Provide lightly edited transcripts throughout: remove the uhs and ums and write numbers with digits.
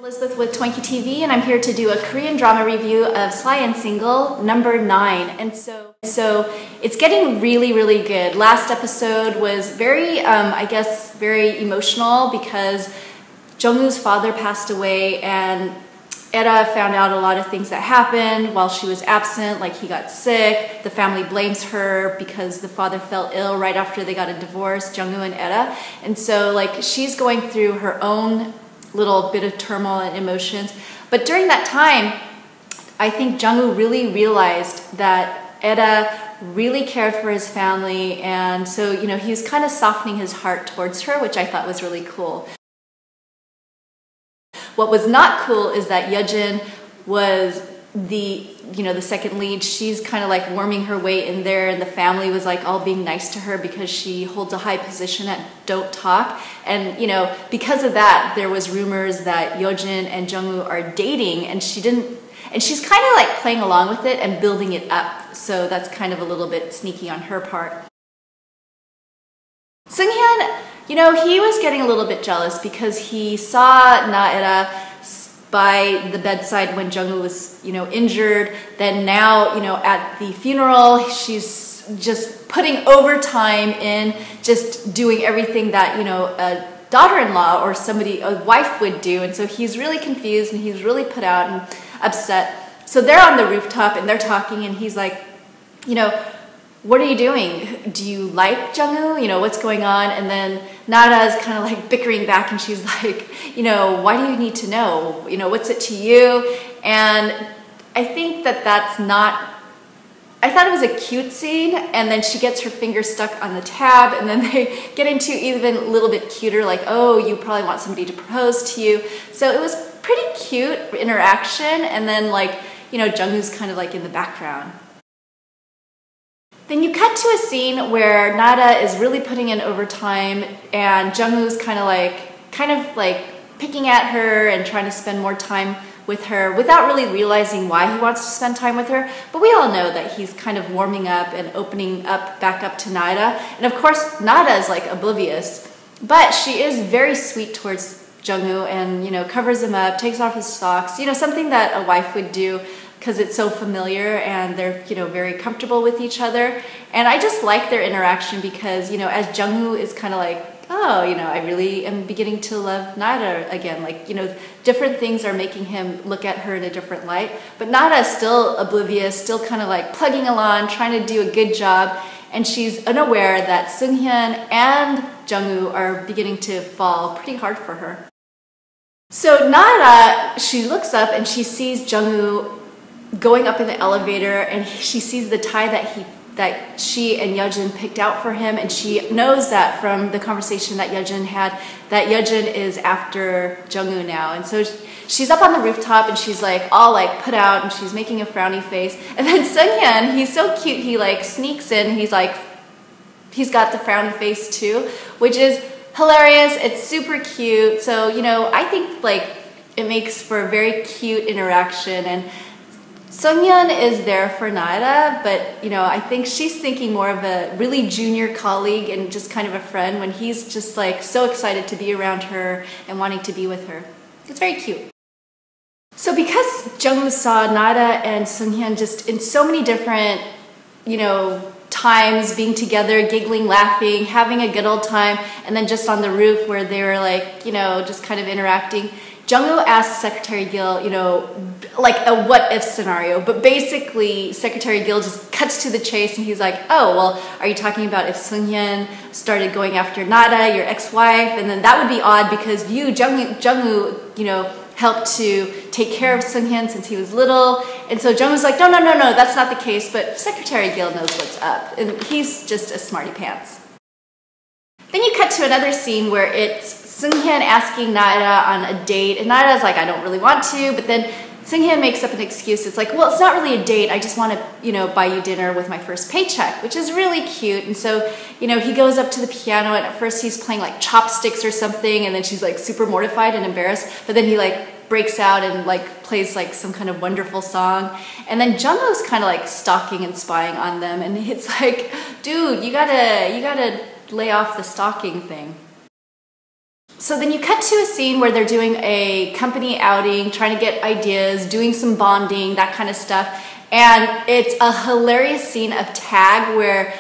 Elizabeth with t0inky TV, and I'm here to do a Korean drama review of Sly and Single number 9. And so it's getting really good. Last episode was very, I guess, very emotional because Jung-woo's father passed away, and Eda found out a lot of things that happened while she was absent, like he got sick. The family blames her because the father fell ill right after they got a divorce, Jung-woo and Eda. And so like she's going through her own little bit of turmoil and emotions. But during that time, I think Jung-woo really realized that Eda really cared for his family, and so, you know, he was kind of softening his heart towards her, which I thought was really cool. What was not cool is that Yejin was the second lead. She's kind of like worming her way in there, and the family was like all being nice to her because she holds a high position at Don't Talk. And you know, because of that, there was rumors that Yejin and Jung-woo are dating, and she's kind of like playing along with it and building it up. So that's kind of a little bit sneaky on her part. Seung-hyun, you know, he was getting a little bit jealous because he saw Na-eda by the bedside when Jung-woo was, you know, injured. Then now, you know, at the funeral, she's just putting overtime in, just doing everything that, you know, a daughter-in-law or a wife would do. And so he's really confused and he's really put out and upset. So they're on the rooftop and they're talking, and he's like, you know, what are you doing? Do you like Jung-woo? You know, what's going on? And then Nada is kind of like bickering back, and she's like, you know, why do you need to know? You know, what's it to you? And I think that's not, I thought it was a cute scene, and then she gets her finger stuck on the tab, and then they get into even a little bit cuter, like, oh, you probably want somebody to propose to you. So it was pretty cute interaction, and then like, you know, Jung-woo's kind of like in the background. Then you cut to a scene where Nada is really putting in overtime, and Jung-woo's kind of like picking at her and trying to spend more time with her without really realizing why he wants to spend time with her. But we all know that he's kind of warming up and opening up back up to Nada. And of course, Nada is like oblivious, but she is very sweet towards Jung-woo, and, you know, covers him up, takes off his socks, you know, something that a wife would do, because it's so familiar and they're, you know, very comfortable with each other. And I just like their interaction because, you know, as Jung-woo is kind of like, oh, you know, I really am beginning to love Nada again. Like, you know, different things are making him look at her in a different light. But Nada is still oblivious, still kind of like plugging along, trying to do a good job. And she's unaware that Seung-hyun and Jung-woo are beginning to fall pretty hard for her. So Nada, she looks up and she sees Jung-woo going up in the elevator, and she sees the tie that she and Yejin picked out for him, and she knows that from the conversation that Yejin had, that Yejin is after Jung-woo now. And so she's up on the rooftop, and she's like all like put out, and she's making a frowny face. And then Seung-hyun, he's so cute, he like sneaks in, he's got the frowny face too, which is hilarious. It's super cute. So, you know, I think like it makes for a very cute interaction. And Seung-hyun is there for Nada, but, you know, I think she's thinking more of a really junior colleague and just kind of a friend, when he's just like so excited to be around her and wanting to be with her. It's very cute. So because Jung-woo saw Nada and Seung-hyun just in so many different, you know, times being together, giggling, laughing, having a good old time, and then just on the roof where they were like, you know, just kind of interacting, Jung-woo asked Secretary Gil, you know, like a what-if scenario, but basically Secretary Gil just cuts to the chase, and he's like, oh, well, are you talking about if Seung-hyun started going after Nada, your ex-wife? And then that would be odd because you, Jung-woo, you know, helped to take care of Seung-hyun since he was little. And so Jung-woo's like, no, that's not the case, but Secretary Gil knows what's up, and he's just a smarty pants. Then you cut to another scene where it's Seung-hyun asking Nada on a date, and Nada's like, I don't really want to, but then Seung-hyun makes up an excuse. It's like, well, it's not really a date, I just want to, you know, buy you dinner with my first paycheck, which is really cute. And so, you know, he goes up to the piano, and at first he's playing like chopsticks or something, and then she's like super mortified and embarrassed, but then he like breaks out and like plays like some kind of wonderful song. And then Jung-woo's kind of like stalking and spying on them, and it's like, dude, you gotta lay off the stalking thing. So then you cut to a scene where they're doing a company outing, trying to get ideas, doing some bonding, that kind of stuff. And it's a hilarious scene of tag where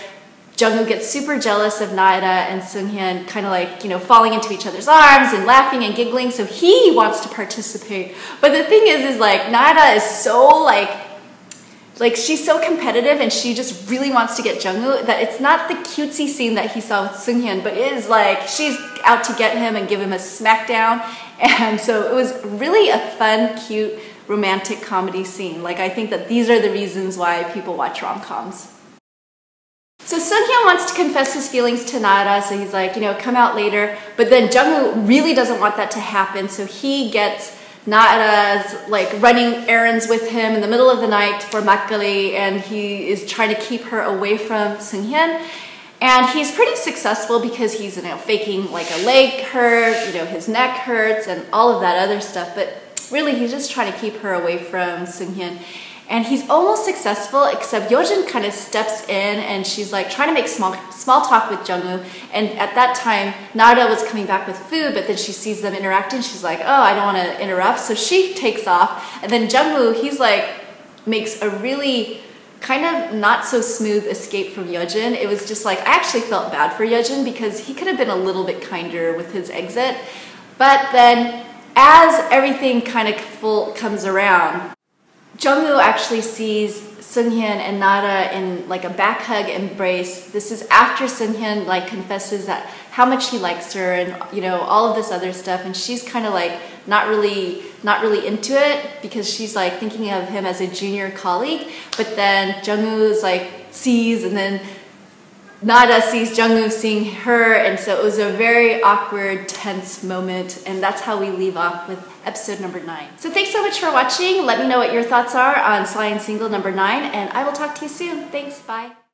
Jung-woo gets super jealous of Naira and Seung-hyun, kind of like, you know, falling into each other's arms and laughing and giggling. So he wants to participate. But the thing is like Naira is so like she's so competitive and she just really wants to get Jung-woo that it's not the cutesy scene that he saw with Seung-hyun, but it is like she's out to get him and give him a smackdown. And so it was really a fun, cute, romantic comedy scene. Like, I think that these are the reasons why people watch rom-coms. So Seung-hyun wants to confess his feelings to Naira, so he's like, you know, come out later. But then Jung-woo really doesn't want that to happen, so he gets Naira's like running errands with him in the middle of the night for makgeolli, and he is trying to keep her away from Seung-hyun. And he's pretty successful because he's, you know, faking like a leg hurt, you know, his neck hurts and all of that other stuff. But really, he's just trying to keep her away from Seung-hyun. And he's almost successful, except Yeojin kind of steps in and she's like trying to make small talk with Jung-woo. And at that time, Naira was coming back with food, but then she sees them interacting. She's like, oh, I don't want to interrupt. So she takes off. And then Jung-woo, he's like, makes a really kind of not so smooth escape from Yeojin. It was just like, I actually felt bad for Yeojin because he could have been a little bit kinder with his exit. But then as everything kind of comes around, Jung-woo actually sees Seung-hyun and Naira in like a back hug embrace. This is after Seung-hyun like confesses that how much he likes her and, you know, all of this other stuff, and she's kind of like not really into it because she's like thinking of him as a junior colleague. But then Jung-woo's like sees, and then Naira sees Jung-woo seeing her, and so it was a very awkward, tense moment, and that's how we leave off with episode number 9. So thanks so much for watching. Let me know what your thoughts are on Sly and Single number 9, and I will talk to you soon. Thanks, bye.